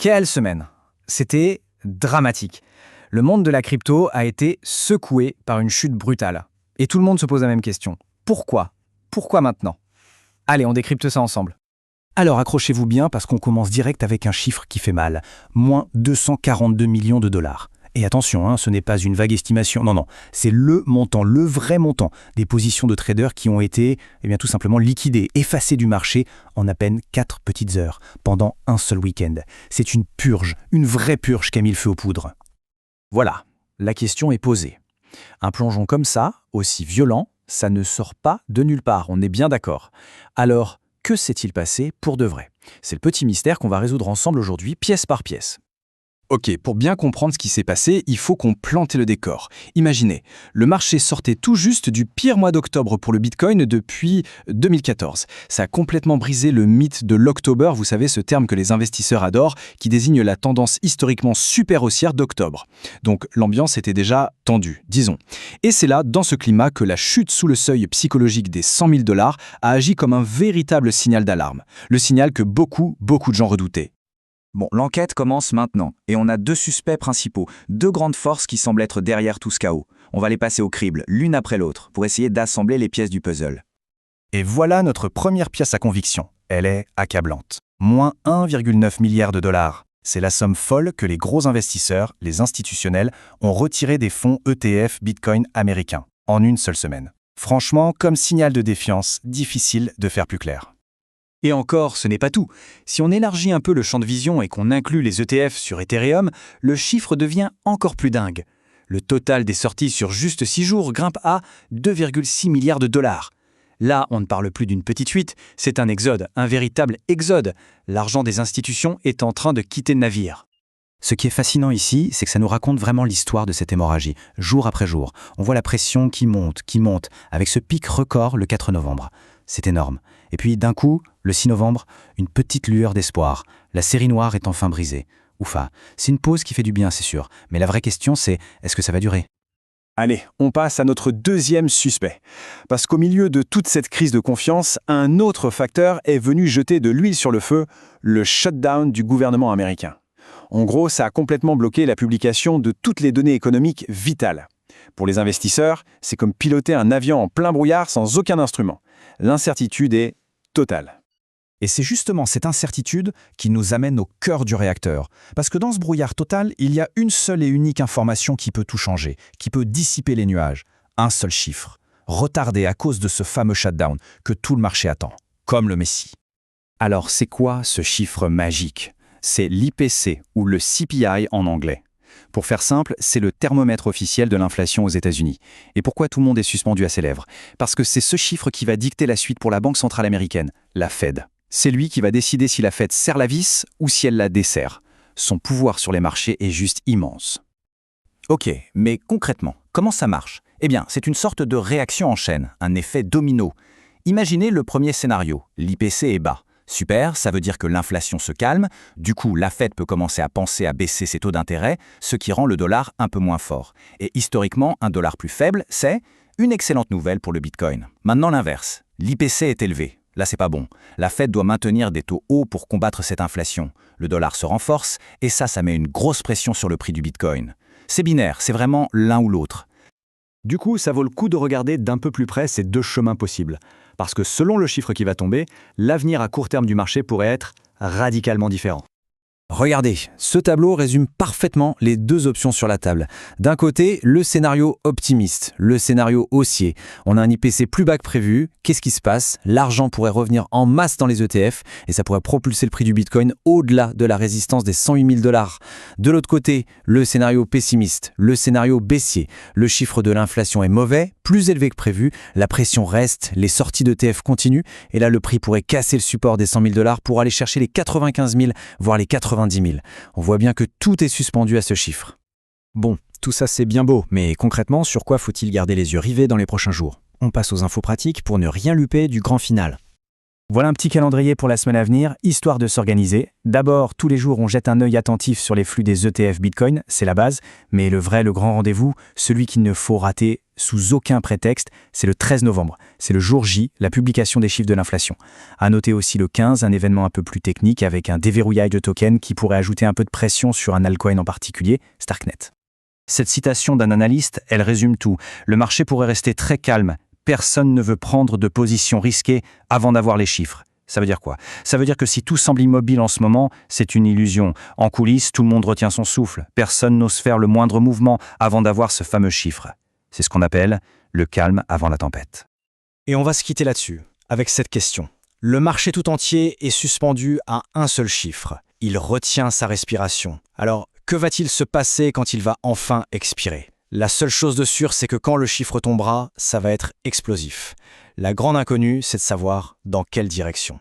Quelle semaine! C'était dramatique. Le monde de la crypto a été secoué par une chute brutale. Et tout le monde se pose la même question. Pourquoi? Pourquoi maintenant? Allez, on décrypte ça ensemble. Alors accrochez-vous bien parce qu'on commence direct avec un chiffre qui fait mal. Moins 242 millions de dollars. Et attention, ce n'est pas une vague estimation, non, c'est le montant, le vrai montant des positions de traders qui ont été tout simplement liquidées, effacées du marché en à peine 4 petites heures, pendant un seul week-end. C'est une purge, une vraie purge qui a mis le feu aux poudres. Voilà, la question est posée. Un plongeon comme ça, aussi violent, ça ne sort pas de nulle part, on est bien d'accord. Alors, que s'est-il passé pour de vrai? C'est le petit mystère qu'on va résoudre ensemble aujourd'hui, pièce par pièce. Ok, pour bien comprendre ce qui s'est passé, il faut qu'on plante le décor. Imaginez, le marché sortait tout juste du pire mois d'octobre pour le Bitcoin depuis 2014. Ça a complètement brisé le mythe de l'October, vous savez, ce terme que les investisseurs adorent, qui désigne la tendance historiquement super haussière d'octobre. Donc l'ambiance était déjà tendue, disons. Et c'est là, dans ce climat, que la chute sous le seuil psychologique des 100 000 $ a agi comme un véritable signal d'alarme. Le signal que beaucoup de gens redoutaient. Bon, l'enquête commence maintenant, et on a 2 suspects principaux, 2 grandes forces qui semblent être derrière tout ce chaos. On va les passer au crible, l'une après l'autre, pour essayer d'assembler les pièces du puzzle. Et voilà notre première pièce à conviction. Elle est accablante. Moins 1,9 milliard de dollars. C'est la somme folle que les gros investisseurs, les institutionnels, ont retirée des fonds ETF Bitcoin américains, en une seule semaine. Franchement, comme signal de défiance, difficile de faire plus clair. Et encore, ce n'est pas tout. Si on élargit un peu le champ de vision et qu'on inclut les ETF sur Ethereum, le chiffre devient encore plus dingue. Le total des sorties sur juste 6 jours grimpe à 2,6 milliards de dollars. Là, on ne parle plus d'une petite fuite, c'est un exode, un véritable exode. L'argent des institutions est en train de quitter le navire. Ce qui est fascinant ici, c'est que ça nous raconte vraiment l'histoire de cette hémorragie, jour après jour. On voit la pression qui monte, avec ce pic record le 4 novembre. C'est énorme. Et puis, d'un coup, le 6 novembre, une petite lueur d'espoir. La série noire est enfin brisée. Oufa, c'est une pause qui fait du bien, c'est sûr. Mais la vraie question, c'est, est-ce que ça va durer? Allez, on passe à notre deuxième suspect. Parce qu'au milieu de toute cette crise de confiance, un autre facteur est venu jeter de l'huile sur le feu, le shutdown du gouvernement américain. En gros, ça a complètement bloqué la publication de toutes les données économiques vitales. Pour les investisseurs, c'est comme piloter un avion en plein brouillard sans aucun instrument. L'incertitude est totale. Et c'est justement cette incertitude qui nous amène au cœur du réacteur. Parce que dans ce brouillard total, il y a une seule et unique information qui peut tout changer, qui peut dissiper les nuages. Un seul chiffre, retardé à cause de ce fameux shutdown que tout le marché attend, comme le Messie. Alors, c'est quoi ce chiffre magique? C'est l'IPC, ou le CPI en anglais. Pour faire simple, c'est le thermomètre officiel de l'inflation aux États-Unis. Et pourquoi tout le monde est suspendu à ses lèvres? Parce que c'est ce chiffre qui va dicter la suite pour la Banque centrale américaine, la Fed. C'est lui qui va décider si la Fed serre la vis ou si elle la desserre. Son pouvoir sur les marchés est juste immense. Ok, mais concrètement, comment ça marche? Eh bien, c'est une sorte de réaction en chaîne, un effet domino. Imaginez le premier scénario, l'IPC est bas. Super, ça veut dire que l'inflation se calme, du coup la Fed peut commencer à penser à baisser ses taux d'intérêt, ce qui rend le dollar un peu moins fort. Et historiquement, un dollar plus faible, c'est une excellente nouvelle pour le Bitcoin. Maintenant l'inverse, l'IPC est élevé. Là c'est pas bon. La Fed doit maintenir des taux hauts pour combattre cette inflation. Le dollar se renforce et ça met une grosse pression sur le prix du Bitcoin. C'est binaire, c'est vraiment l'un ou l'autre. Du coup, ça vaut le coup de regarder d'un peu plus près ces 2 chemins possibles. Parce que selon le chiffre qui va tomber, l'avenir à court terme du marché pourrait être radicalement différent. Regardez, ce tableau résume parfaitement les 2 options sur la table. D'un côté, le scénario optimiste, le scénario haussier. On a un IPC plus bas que prévu. Qu'est-ce qui se passe? L'argent pourrait revenir en masse dans les ETF et ça pourrait propulser le prix du Bitcoin au-delà de la résistance des 108 000 $. De l'autre côté, le scénario pessimiste, le scénario baissier. Le chiffre de l'inflation est mauvais, plus élevé que prévu, la pression reste, les sorties d'ETF continuent et là le prix pourrait casser le support des 100 000 $ pour aller chercher les 95 000, voire les 90 000. On voit bien que tout est suspendu à ce chiffre. Bon, tout ça c'est bien beau, mais concrètement, sur quoi faut-il garder les yeux rivés dans les prochains jours? On passe aux infos pratiques pour ne rien louper du grand final. Voilà un petit calendrier pour la semaine à venir, histoire de s'organiser. D'abord, tous les jours, on jette un œil attentif sur les flux des ETF Bitcoin, c'est la base. Mais le grand rendez-vous, celui qu'il ne faut rater sous aucun prétexte, c'est le 13 novembre. C'est le jour J, la publication des chiffres de l'inflation. À noter aussi le 15, un événement un peu plus technique avec un déverrouillage de tokens qui pourrait ajouter un peu de pression sur un altcoin en particulier, Starknet. Cette citation d'un analyste, elle résume tout. Le marché pourrait rester très calme. Personne ne veut prendre de position risquée avant d'avoir les chiffres. Ça veut dire quoi? Ça veut dire que si tout semble immobile en ce moment, c'est une illusion. En coulisses, tout le monde retient son souffle. Personne n'ose faire le moindre mouvement avant d'avoir ce fameux chiffre. C'est ce qu'on appelle le calme avant la tempête. Et on va se quitter là-dessus, avec cette question. Le marché tout entier est suspendu à un seul chiffre. Il retient sa respiration. Alors, que va-t-il se passer quand il va enfin expirer? La seule chose de sûre, c'est que quand le chiffre tombera, ça va être explosif. La grande inconnue, c'est de savoir dans quelle direction.